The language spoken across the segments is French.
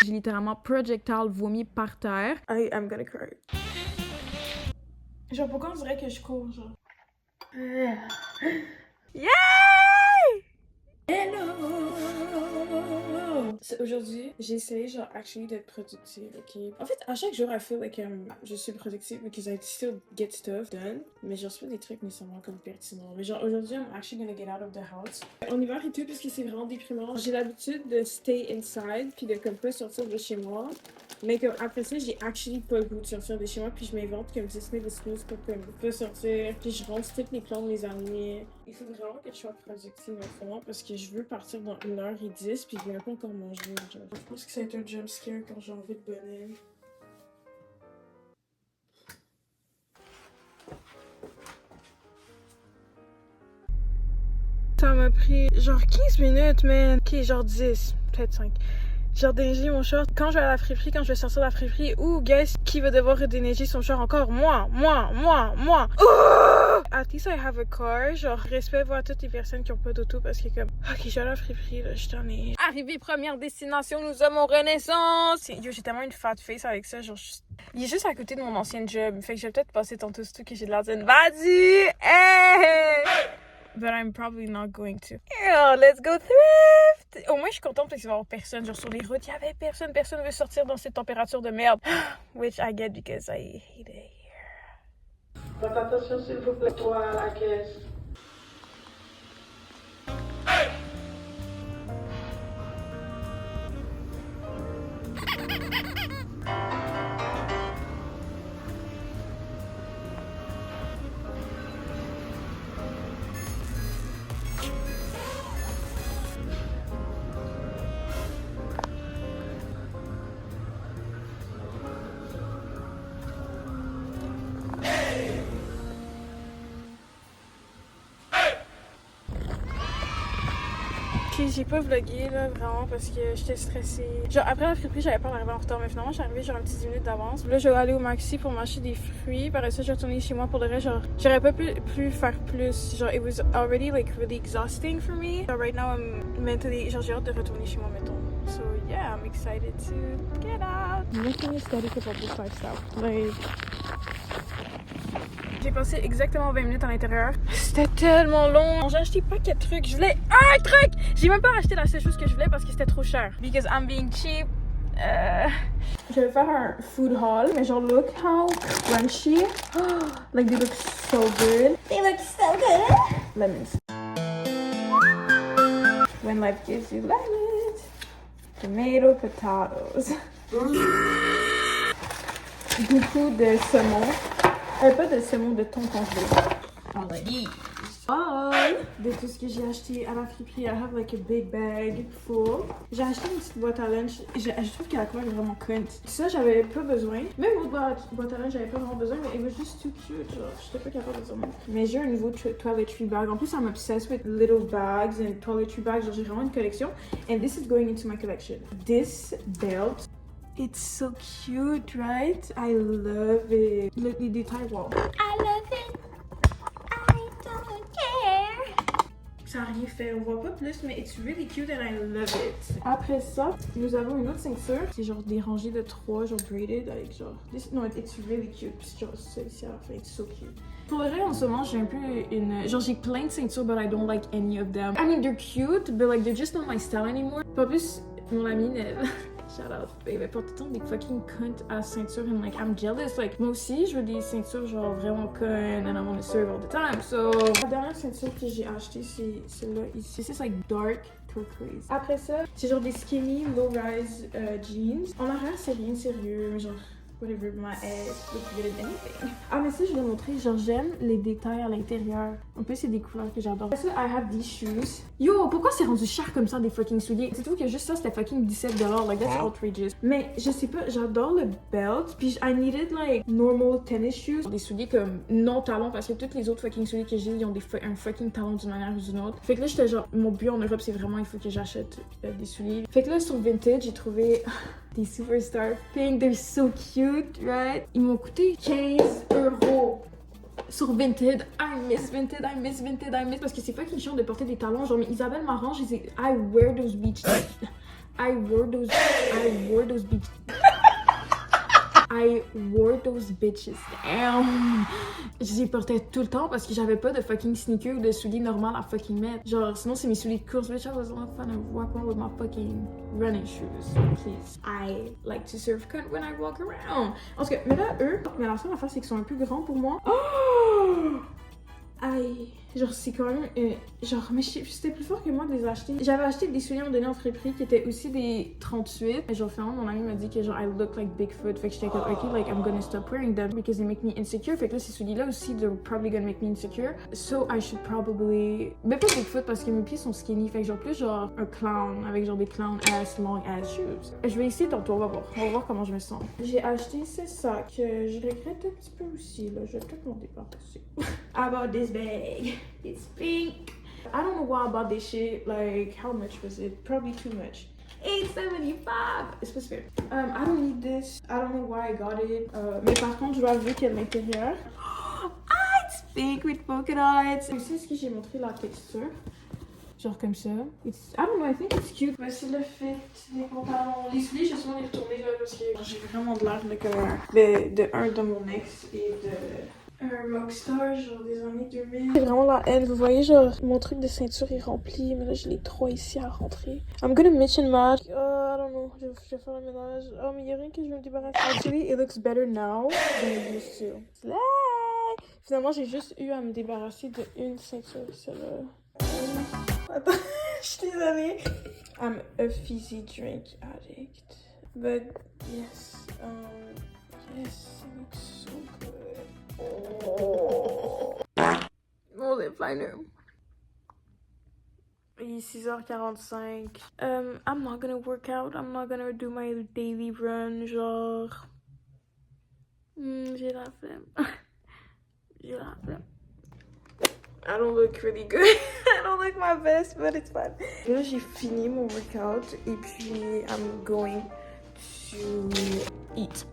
J'ai littéralement projectile vomi par terre. I am gonna cry. Genre, pourquoi on dirait que je cours, genre? Yay! Hello! Aujourd'hui, j'ai essayé, genre, actually d'être productive, ok? En fait, à chaque jour, I feel like je suis productive because I still get stuff done. Mais genre, c'est pas des trucs nécessairement comme pertinents. Mais genre, aujourd'hui, I'm actually gonna get out of the house. En hiver et tout, parce que c'est vraiment déprimant. J'ai l'habitude de stay inside, puis de comme pas sortir de chez moi. Mais comme après ça, j'ai actually pas le goût de sortir de chez moi, puis je m'invente comme 10 000 excuses pour comme pas sortir. Puis je ronce toutes les plans de mes amis. Il faut vraiment que je sois productive en ce moment parce que je veux partir dans 1h10 puis je vais pas encore manger. Genre. Je pense que ça va être un jumpscare quand j'ai envie de bonnet. Ça m'a pris genre 15 minutes, man. Ok, genre 10, peut-être 5. Genre déneiger mon short. Quand je vais à la friperie, quand je vais sortir de la friperie, ou guess qui va devoir redéneiger son short encore? Moi! Oh! At least I have a car. Genre, respect à toutes les personnes qui ont pas d'auto parce que comme, ok, je vais à la friperie, là, je t'en ai. Arrivé première destination, nous sommes en Renaissance! Yo, j'ai tellement une fat face avec ça, genre, il est juste à côté de mon ancien job. Fait que je vais peut-être passer tantôt surtout que j'ai de l'air d'une vas-y! Hey! But I'm probably not going to. Yeah, let's go thrift! Au moins, je suis contente parce qu'il va y avoir personne. Genre, sur les routes, il y avait personne. Personne veut sortir dans cette température de merde. Which I get because I hate it here. Faites attention, s'il vous plaît, toi, à la caisse. Ok, j'ai pas vlogué là vraiment parce que j'étais stressée. Genre après la friperie, j'avais peur d'arriver en retard, mais finalement je suis arrivée genre un petit 10 minutes d'avance. Là je vais aller au Maxi pour m'acheter des fruits. Par ça je vais retourner chez moi pour le reste. Genre j'aurais pas pu faire plus. Genre it was already like really exhausting for me. So right now I'm mentally genre j'ai hâte de retourner chez moi mettons. So yeah, I'm excited to get out. Nothing is steady about this lifestyle. Like j'ai passé exactement 20 minutes à l'intérieur. C'était tellement long. J'ai acheté pas 4 trucs. Je voulais un truc! J'ai même pas acheté la seule chose que je voulais parce que c'était trop cher. Because I'm being cheap. Je vais faire un food haul. Mais genre, look how crunchy. Like, they look so good. They look so good. Lemons. When life gives you lemons. Tomato, potatoes. Beaucoup de saumon. Pas de saumon, de thon congelé. Already. All de tout ce que j'ai acheté à la friperie. I have like a big bag full. J'ai acheté une petite boîte à lunch. Je trouve que la couleur est vraiment cunt. Ça, j'avais pas besoin. Même votre boîte à lunch, j'avais pas vraiment besoin, mais it was just too cute. Genre, j'étais pas capable de dire non. Mais j'ai un nouveau toiletry bag. En plus, I'm obsessed with little bags and toiletry bags. Genre, j'ai vraiment une collection. And this is going into my collection. This belt. It's so cute, right? I love it. Les détails, wow. I love it. I don't care. Ça n'a rien fait, on voit pas plus, mais it's really cute and I love it. Après ça, nous avons une autre ceinture. C'est genre des rangées de 3, genre braided, avec genre... No, it's really cute. Puis genre, celle-ci à la fin, it's so cute. Pour le reste, en ce moment, j'ai un peu une... Genre, j'ai plein de ceintures, but I don't like any of them. I mean, they're cute, but like, they're just not my style anymore. Pas plus, mon amie, Neve... Shout out. Elle porte tant des fucking cunt à ceinture and like I'm jealous. Like moi aussi je veux des ceintures genre vraiment cunt and I want to serve all the time. So la dernière ceinture que j'ai achetée c'est celle-là ici. C'est like dark turquoise. Après ça c'est genre des skinny low rise jeans. En arrière c'est rien de sérieux mais genre whatever, my ass looks good in anything. Ah mais ça je vais montrer, genre j'aime les détails à l'intérieur. En plus c'est des couleurs que j'adore. Après ça I have these shoes. Yo, pourquoi c'est rendu cher comme ça des fucking souliers? C'est tout que juste ça c'était fucking $17, like that's outrageous. Mais je sais pas, j'adore le belt. Puis I needed like normal tennis shoes. Des souliers comme non talons parce que tous les autres fucking souliers que j'ai ils ont un fucking talon d'une manière ou d'une autre. Fait que là j'étais genre, mon but en Europe c'est vraiment il faut que j'achète des souliers. Fait que là sur Vintage j'ai trouvé des Superstar Pink, they're so cute, right? Ils m'ont coûté 15 €. sur Vinted. I miss Vinted, I miss Vinted, I miss. Parce que c'est fucking chiant de porter des talons. Genre, mais Isabelle m'arrange, je dis, I wear those beach. I wore those beach. I wore those bitches. Damn. Je les portais tout le temps parce que j'avais pas de fucking sneakers ou de souliers normaux à fucking mettre. Genre, sinon c'est mes souliers de course. Bitch, I was not fun to walk around with my fucking running shoes. Please. I like to serve cunt when I walk around. En tout cas, mais là, eux, mais la seule affaire, c'est qu'ils sont un peu grands pour moi. Oh! Aïe. Genre, c'est quand même. Genre, mais c'était plus fort que moi de les acheter. J'avais acheté des souliers en donné en friperie qui étaient aussi des 38. Et genre, finalement, mon ami m'a dit que genre, I look like Bigfoot. Fait que j'étais comme, ok, like, I'm gonna stop wearing them because they make me insecure. Fait que là, ces souliers-là aussi, they're probably gonna make me insecure. So, I should probably. Mais pas Bigfoot parce que mes pieds sont skinny. Fait que genre, plus genre un clown avec genre des clown ass, long ass shoes. Je vais essayer tantôt, on va voir. On va voir comment je me sens. J'ai acheté ces sacs que je regrette un petit peu aussi, là. Je vais peut-être m'en débarrasser. I bought this bag. It's pink. I don't know why I bought this shit. Like, how much was it? Probably too much. $8.75. It's supposed to be. I don't need this. I don't know why I got it. Mais par contre, je dois avouer qu'il y a de l'intérieur. Ah, it's pink with polka dots. Tu sais ce que j'ai montré la texture? Genre comme ça. It's, I don't know, I think it's cute. Voici le fit des pantalons. Les souliers, je suis les retourner là parce que j'ai vraiment de l'air de mon ex et de un rockstar, genre des années 2000. C'est vraiment la haine. Vous voyez, genre, mon truc de ceinture est rempli, mais là, j'ai les trois ici à rentrer. I'm gonna mix and match. I don't know. Je vais faire le ménage. Oh, mais il y a rien que je vais me débarrasser. Actually, it looks better now than it used to. Slay! Finalement, j'ai juste eu à me débarrasser de une ceinture, celle-là. Attends, je suis désolée. I'm a fizzy drink addict. But, yes. Yes, it looks so good. Mon lip liner. Il est 6h45. I'm not gonna work out. I'm not gonna do my daily run. Genre. J'ai la flemme. J'ai la flemme. I don't look really good. I don't look my best, but it's fine. Là, j'ai fini mon workout et puis I'm going to eat.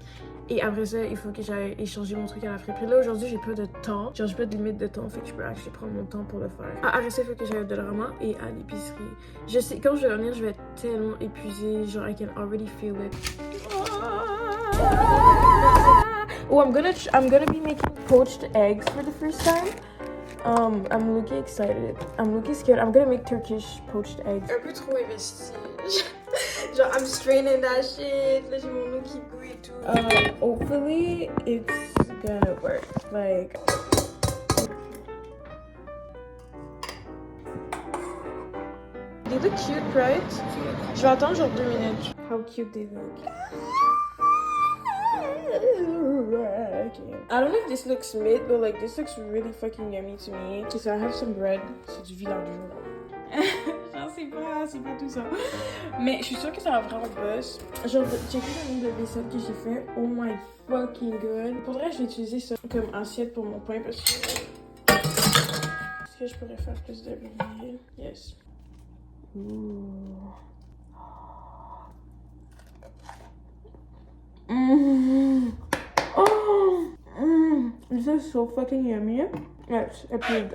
Et après ça, il faut que j'aille échanger mon truc à la friperie. Là, aujourd'hui, j'ai pas de temps. Genre, j'ai pas de limite de temps. Fait que je peux actually prendre mon temps pour le faire. Après ça, il faut que j'aille au Dollarama et à l'épicerie. Je sais, quand je vais revenir, je vais être tellement épuisée. Genre, I can already feel it. Oh, I'm gonna be making poached eggs for the first time. I'm looking excited. I'm looking scared. I'm gonna make Turkish poached eggs. Un peu trop investi. Genre, I'm straining that shit. Là, j'ai mon eau qui bouille et tout. Hopefully, it's gonna work. Like. They look cute, right? Je vais attendre genre 2 minutes. How cute they look. I don't know if this looks mid, but like this looks really fucking yummy to me. Okay, so I have some bread. C'est du vilain du jour. Genre, c'est pas tout ça. Mais je suis sûre que ça va vraiment buzz. Genre, checker le nombre de vaisselle que j'ai fait. Oh my fucking god. Faudrait que je vais utiliser ça comme assiette pour mon pain parce que. Est-ce que je pourrais faire plus de bruit? Yes. Ooh. Oh! This is so fucking yummy. Yes, approved.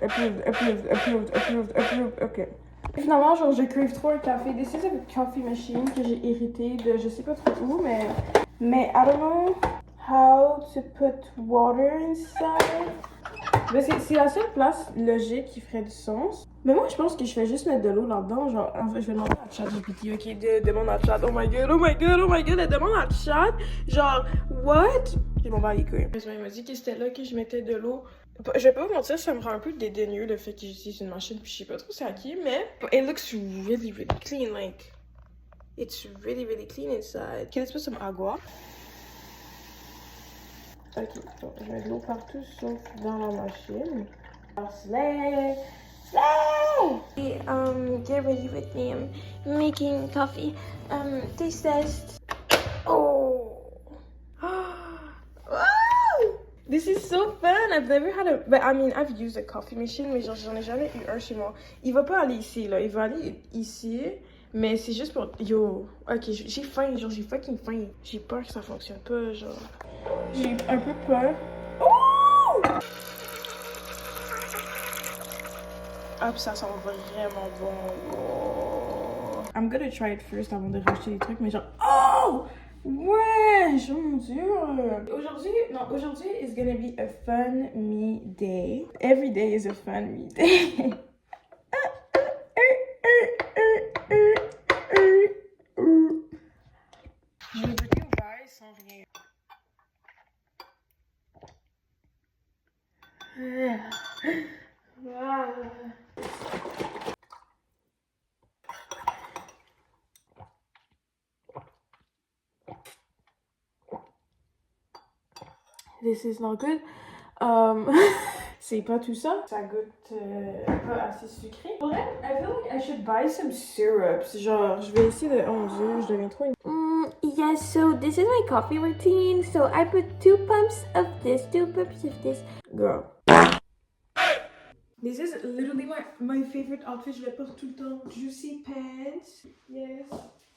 Okay. Finalement, genre, je crave trop un café. This is a coffee machine que j'ai hérité de je sais pas trop où, mais I don't know how to put water inside. Mais c'est la seule place logique qui ferait du sens. Mais moi, je pense que je vais juste mettre de l'eau là-dedans. Genre, en fait, je vais demander à ChatGPT, ok? Demande à Chat. Oh my god. Elle demande à Chat. Genre, what? Je m'en bats les couilles. Il m'a dit que c'était là que je mettais de l'eau. Je vais pas vous mentir, ça me rend un peu dédaigneux le fait que j'utilise une machine puis je sais pas trop c'est à qui, mais it looks really, really clean. Like, it's really, really clean inside. Okay, let's put some agua. Ok, bon, je mets de l'eau partout sauf dans la machine. Slay! Slay! Get ready with me. I'm making coffee. Taste test. Oh! This is so fun! I've never had a... But I mean, I've used a coffee machine, mais genre, j'en ai jamais eu un chez moi. Il va pas aller ici, là. Il va aller ici, mais c'est juste pour... Yo! Ok, j'ai faim, genre, j'ai fucking faim. J'ai peur que ça fonctionne pas, genre... J'ai un peu peur. Oh! Ah, puis ça sent vraiment bon. Oh. I'm gonna try it first avant de racheter les trucs, mais genre... Oh! Ouais! Oh mon Dieu! Aujourd'hui is gonna be a fun me day. Every day is a fun me day. Je vais goûter au verre sans rien. This is not good. C'est pas tout ça. Ça goûte pas assez sucré. Pour vrai, I feel like I should buy some syrups. Genre, je vais essayer de... Oh mon Dieu, je deviens trop... Yes, so this is my coffee routine. So I put 2 pumps of this, 2 pumps of this. Girl. This is literally my favorite outfit. Je le porte tout le temps. Juicy pants. Yes.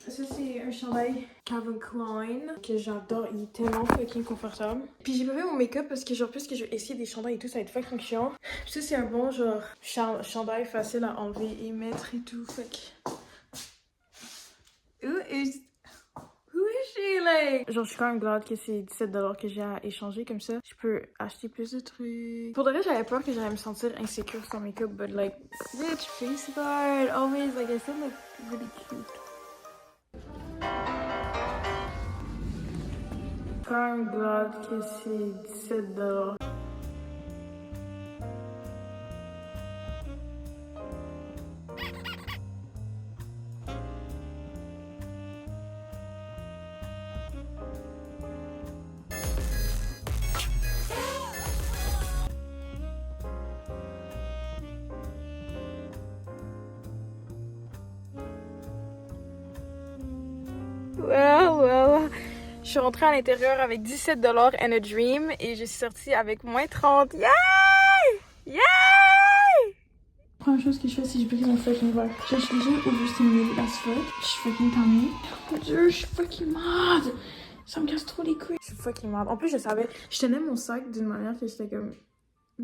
Ça, c'est un chandail Calvin Klein que j'adore. Il est tellement fucking confortable. Puis j'ai pas fait mon make-up parce que, genre, plus que je vais essayer des chandails et tout, ça va être fucking chiant. Puis ça, c'est un bon, genre, chandail facile à enlever et mettre et tout. Fait que... Who is she, like? Genre, je suis quand même glad que c'est 17$ que j'ai à échanger comme ça. Je peux acheter plus de trucs. Pour de vrai, j'avais peur que j'allais me sentir insécure sans make-up, but like, bitch, face guard, always, like, I still look really cute. Quand même glad que c'est 17$. Well. Je suis rentrée à l'intérieur avec 17$ and a dream et je suis sortie avec moins 30. Yay! Yay! Première chose que je fais, c'est que je brise mon fucking verre. Je suis déjà overstimulée as fuck. Je suis fucking tannée. Oh mon Dieu, je suis fucking mad! Ça me casse trop les couilles. Je suis fucking mad. En plus, je savais, je tenais mon sac d'une manière que j'étais comme...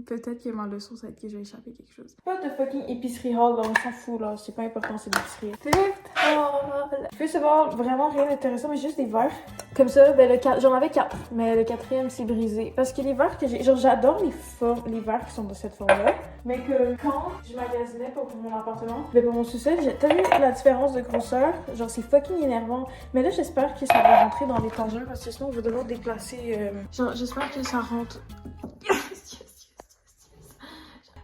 Peut-être que ma leçon, ça va être que je vais échapper quelque chose. Pas de fucking épicerie hall, là, on s'en fout, là. C'est pas important, c'est l'épicerie. Thrift hall! Je peux savoir vraiment rien d'intéressant, mais juste des verres. Comme ça, ben j'en avais 4, mais le 4e s'est brisé. Parce que les verres que j'ai... Genre, j'adore les verres qui sont de cette forme-là. Mais que quand je magasinais pour mon appartement, ben pour mon sous-sol, t'as vu la différence de grosseur? Genre, c'est fucking énervant. Mais là, j'espère que ça va rentrer dans l'étagère, parce que sinon, on va devoir déplacer... Genre, j'espère que ça rentre...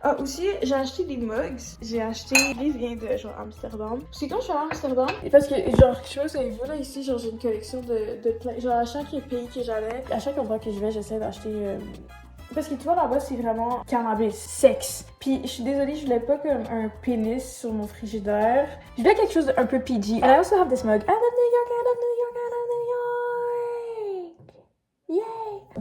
Ah, aussi, j'ai acheté des mugs. J'ai acheté, il vient de genre Amsterdam. C'est quand je suis allée à Amsterdam. Et parce que, genre, je sais pas si vous avez vu là, ici, genre, j'ai une collection de plein. Genre, à chaque pays que j'allais, à chaque endroit que je vais, j'essaie d'acheter. Parce que tu vois, là-bas, c'est vraiment cannabis, sexe. Puis, je suis désolée, je voulais pas comme un pénis sur mon frigidaire. Je voulais quelque chose d'un peu PG. And I also have this mug. I love New York, I love New York, I love New York. Yay!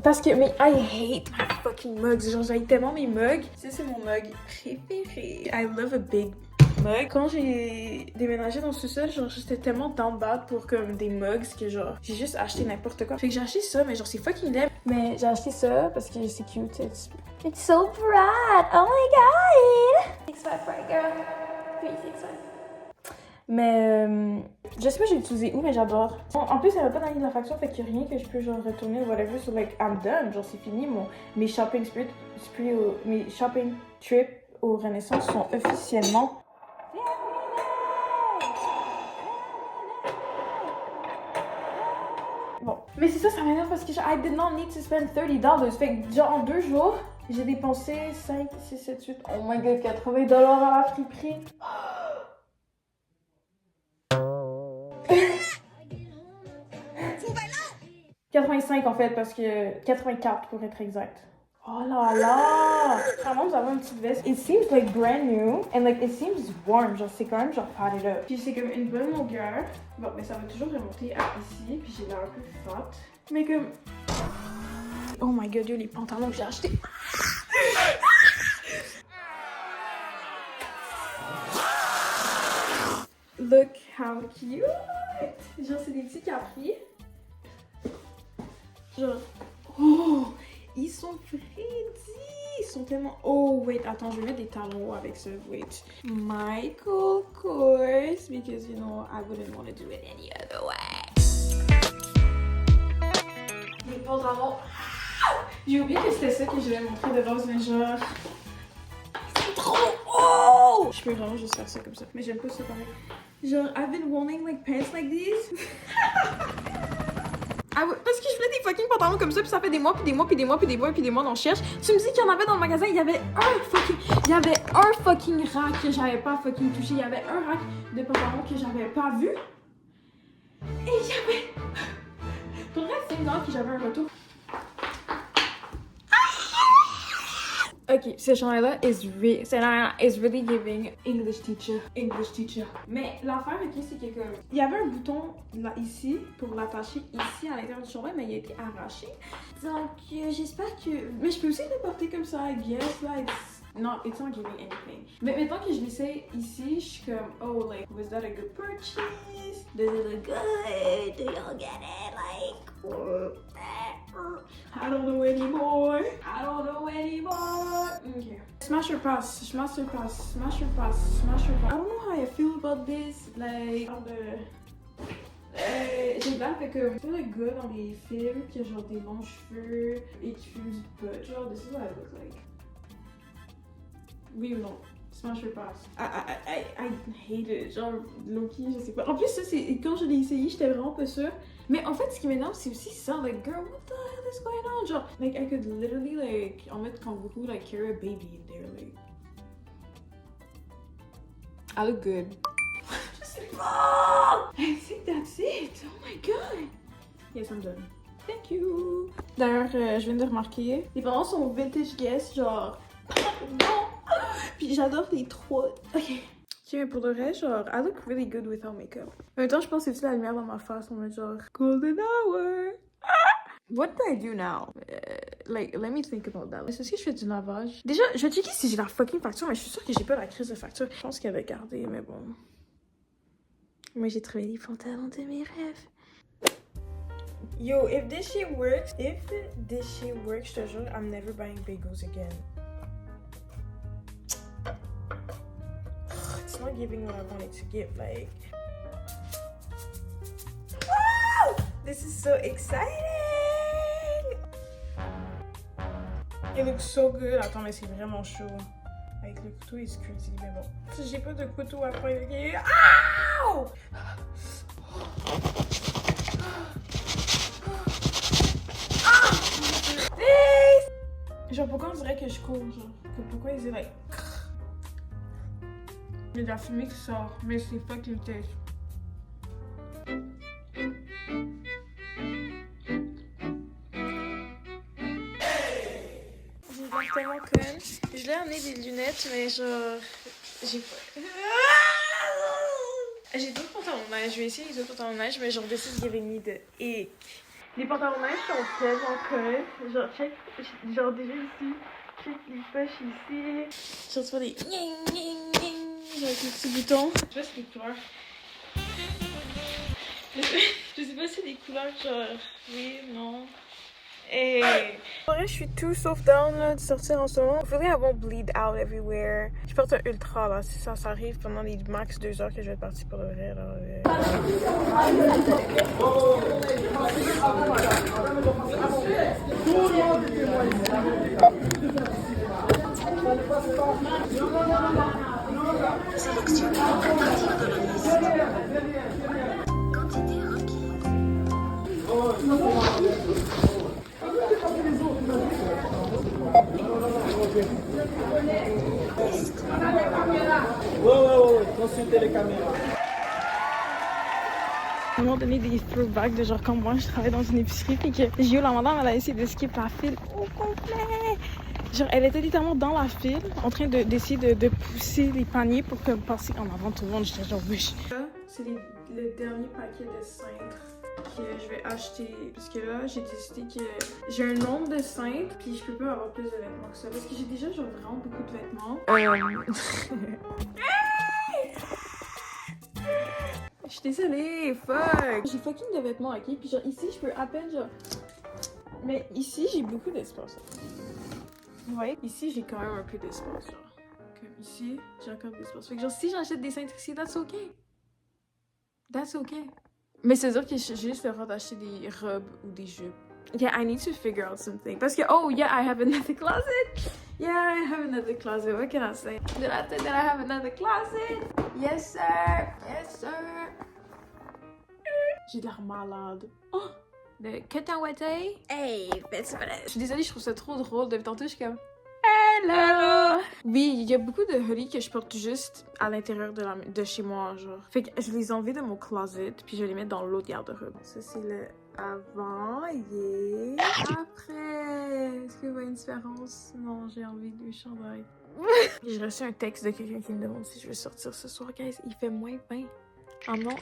Parce que, mais I hate my fucking mugs. Genre, j'aime tellement mes mugs. Ça, c'est mon mug préféré. I love a big mug. Quand j'ai déménagé dans le sous-sol, genre, j'étais tellement down bad pour comme des mugs que genre, j'ai juste acheté n'importe quoi. Fait que j'ai acheté ça, mais genre, c'est fucking laid. Mais j'ai acheté ça parce que c'est cute. It's so bright. Oh my god! 6'5" right, girl. 365. Mais je sais pas j'ai utilisé où, mais j'adore. En plus, elle va pas dans la faction, fait qu'il y a rien que je peux genre retourner ou whatever. So like, I'm done. Genre, c'est fini. Mes shopping mes shopping trips au Renaissance sont officiellement... Bon. Mais c'est ça m'énerve parce que genre, I did not need to spend $30. Fait que genre, en 2 jours, j'ai dépensé 5, 6, 7, 8... Oh my god, $80 à la friperie. 85 en fait, parce que 84 pour être exact. Oh là là! Vraiment, nous avons une petite veste. It seems like brand new and like it seems warm. Genre, c'est quand même genre padded up. Puis c'est comme une bonne longueur. Bon, mais ça va toujours remonter à ici. Puis j'ai l'air un peu fat. Mais comme. Oh my god, yo, les pantalons que j'ai achetés. Look how cute! Genre, c'est des petits capris. Genre, oh, ils sont pretty, sont tellement... Oh, wait, attends, je vais mettre des talons avec ça. Wait. Michael Kors, because, you know, I wouldn't want to do it any other way. Les pantalons... J'ai oublié que c'était ça que je vais montrer de base, mais genre... C'est trop haut! Je peux vraiment juste faire ça comme ça, mais j'aime pas ça pareil. Genre, I've been wanting like pants like these. Parce que je voulais des fucking pantalons comme ça, puis ça fait des mois, puis des mois, puis des mois, puis des mois, puis des mois, on cherche. Tu me dis qu'il y en avait dans le magasin, il y avait un fucking rack que j'avais pas fucking touché. Il y avait un rack de pantalons que j'avais pas vu. Et il y avait... Pour vrai, c'est une dame que j'avais un retour. Ok, ce chandail-là is really giving English teacher. Mais l'affaire, ok, c'est que comme... Il y avait un bouton là, ici, pour l'attacher ici à l'intérieur du chandail, mais il a été arraché. Donc, j'espère que... Mais je peux aussi le porter comme ça, I guess, là, it's not giving anything. Mais maintenant que je l'essaie ici, je suis comme, oh, like, was that a good purchase? Does it look good? Do y'all get it? Like, I don't know anymore. Okay. Smash or pass. I don't know how I feel about this. Like, j'ai l'air de comme tous les gars dans les films qui ont genre des longs cheveux et qui fument du pot. Genre, this is what I look like. Oui ou non? Smash or pass? I hate it. Genre, Loki, je sais pas. En plus, ça, c'est quand je l'ai essayé, j'étais vraiment pas sûre. Mais en fait, ce qui m'énerve, c'est aussi ça. Like, girl, what the hell is going on? Genre, like, I could literally, like, en mettre quand beaucoup, like, carry a baby in there, like. I look good. Je sais pas! I think that's it. Oh my god. Yes, I'm done. Thank you. D'ailleurs, je viens de remarquer, les pantalons sont vintage guess, genre. Non! Puis j'adore les trois. Ok. Ok, mais pour le reste, genre, I look really good without makeup. En même temps, je pense que c'est la lumière dans ma face, on met genre golden hour. Ah! What do I do now? Like, let me think about that. Est-ce que je fais du lavage? Déjà, je vais checker si j'ai la fucking facture, mais je suis sûre que j'ai pas la crise de facture. Je pense qu'elle avait gardé, mais bon. Moi, j'ai trouvé les pantalons de mes rêves. Yo, if this shit works, je te jure, I'm never buying bagels again. It's not giving what I wanted to give, like. Wow! This is so exciting! It looks so good. Attends, mais c'est vraiment chaud. Avec le couteau, it's crazy, mais bon. Si j'ai pas de couteau à poigner. Ow! Genre, pourquoi on dirait que je cours, genre? Pourquoi ils disent, like... Il y a de la fumée qui sort, mais c'est fucking taste. J'ai l'air tellement conne. Je l'ai amené des lunettes, mais genre... J'ai pas... J'ai d'autres pantalons de neige. Je vais essayer les autres pantalons de neige, mais genre, this is giving me the ick. Les pantalons de neige sont tellement connes. Genre, check... Genre, déjà ici. Check les poches ici. Genre, tu vois des... Genre avec les petits boutons. Je sais pas si c'est des couleurs. Je sais pas si c'est des couleurs genre oui, non. Et en vrai, je suis tout sauf down là, de sortir en ce moment. Hopefully I won't bleed out everywhere. Je porte un ultra là, si ça arrive pendant les max 2 heures que je vais être partie pour le vrai là. Sélectionnez à partir de la liste. Quantité requise. Ouais, consultez les caméras. À un moment donné, des throwbacks de genre comme moi, je travaillais dans une épicerie puis que Gio, la madame, elle a essayé de skip la file au complet. Genre, elle était littéralement dans la file, en train d'essayer de pousser les paniers pour comme passer en avant tout le monde. J'étais genre, wesh. Là, c'est le dernier paquet de cintres que je vais acheter. Parce que là, j'ai décidé que j'ai un nombre de cintres, puis je peux pas avoir plus de vêtements que ça. Parce que j'ai déjà genre vraiment beaucoup de vêtements. Je suis désolée, fuck! J'ai fucking de vêtements, ok? Puis genre ici, je peux à peine genre... Mais ici, j'ai beaucoup d'espace. Vous voyez, ici, j'ai quand même un peu d'espace, genre. Comme ici, j'ai encore de l'espace. Fait que genre, si j'achète des cintres ici, that's okay. That's okay. Mais c'est sûr que j'ai juste le droit d'acheter des robes ou des jupes. Yeah, I need to figure out something. Parce que, oh yeah, I have another closet. Yeah, I have another closet. What can I say? Did I say that I have another closet? Yes, sir. Yes, sir. J'ai l'air malade. Oh! De Ketawate. Hey, best friend. Je suis désolée, je trouve ça trop drôle. Depuis tantôt, je suis comme... Hello! Oui, il y a beaucoup de hoodies que je porte juste à l'intérieur de chez moi, genre. Fait que je les ai enlevés de mon closet, puis je vais les mettre dans l'autre garde-robe. Ça, c'est le avant, yeah. Après, est-ce que vous voyez une différence? Non, j'ai envie de chandail. J'ai reçu un texte de quelqu'un qui me demande si je veux sortir ce soir. Guys, il fait moins 20. I'm not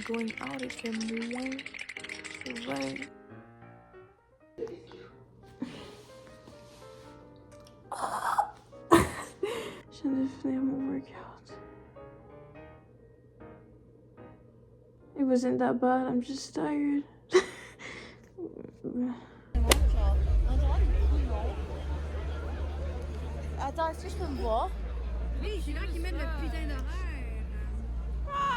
going out, il fait moins 20. Je viens de finir mon workout. It wasn't that bad, I'm just tired. Attends, est-ce que je peux me voir? Oui, je suis là qui met le putain d'horaire.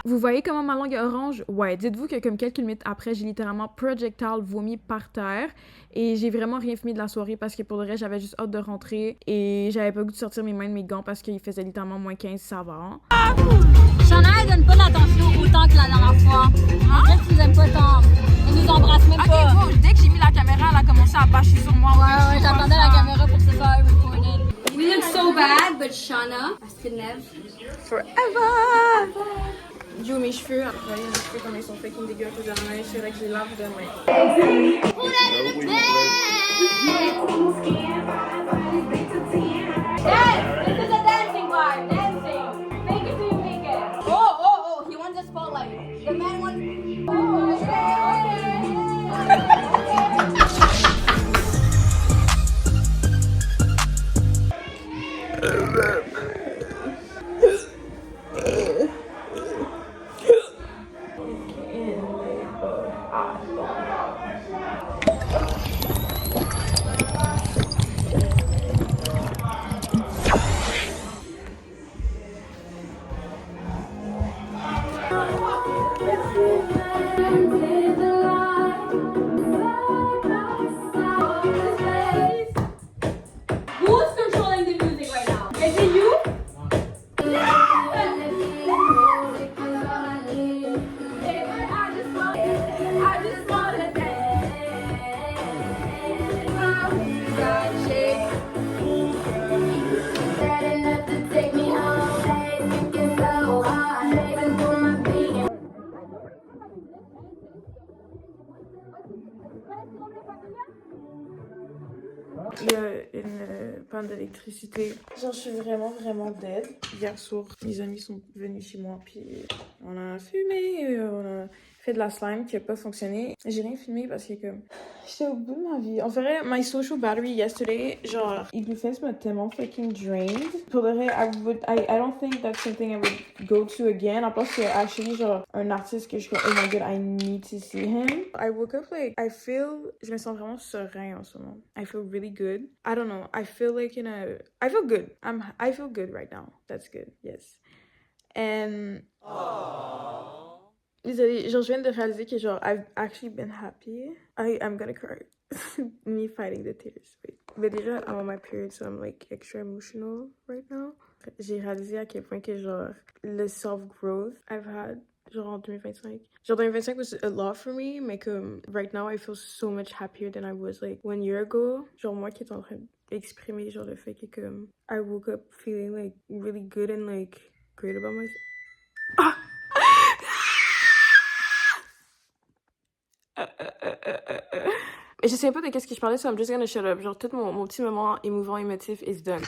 Vous voyez comment ma langue est orange? Ouais, dites-vous que comme quelques minutes après, j'ai littéralement projectile vomi par terre et j'ai vraiment rien fumé de la soirée parce que pour le reste, j'avais juste hâte de rentrer et j'avais pas le goût de sortir mes mains de mes gants parce qu'il faisait littéralement moins 15, ça va. Shana, elle donne pas d'attention autant que la dernière fois. On dirait que tu nous aimes pas tant. Elle nous embrasse même pas. Ok, bon, dès que j'ai mis la caméra, elle a commencé à bâcher sur moi. Ouais, j'attendais la caméra pour se faire recorder. We look so bad, but Shana, elle se lève. Forever! Yo, mes cheveux, vous voyez mes cheveux comme ils sont fucking dégueux à cause de la neige, c'est vrai que je les lave demain. Dance! This is a dancing bar. Dancing. Make it till you make it. Oh, he wants a spotlight. The man wants... Who's controlling the music right now? Is it you? Il y a une panne d'électricité. Genre, je suis vraiment dead. Hier soir, mes amis sont venus chez moi, puis on a fumé, on a fait de la slime qui a pas fonctionné. J'ai rien filmé parce que comme j'étais au bout de ma vie. En vrai, my social battery yesterday, genre, Ibuprofène m'a tellement fucking drained. Pour le vrai, I don't think that's something I would go to again. En plus, c'est actually genre un artiste que je suis oh my god, I need to see him. I woke up like, je me sens vraiment serein en ce moment. I feel really good. I don't know, I feel like I feel good. I feel good right now. That's good, yes. And... Désolée, genre, je viens de réaliser que, genre, I've actually been happy. I'm gonna cry. Me fighting the tears. Wait. Mais déjà, I'm on my period, so I'm, like, extra emotional right now. J'ai réalisé à quel point que, genre, le self-growth I've had, genre, en 2025. Genre, 2025 was a lot for me, mais comme, right now, I feel so much happier than I was, like, 1 year ago. Genre, moi qui est en train d'exprimer, genre, le fait que, comme, I woke up feeling, like, really good and, like, great about myself. Ah! Je sais pas de qu'est-ce que je parlais, so I'm just gonna shut up. Genre, tout mon petit moment émouvant, émotif is done.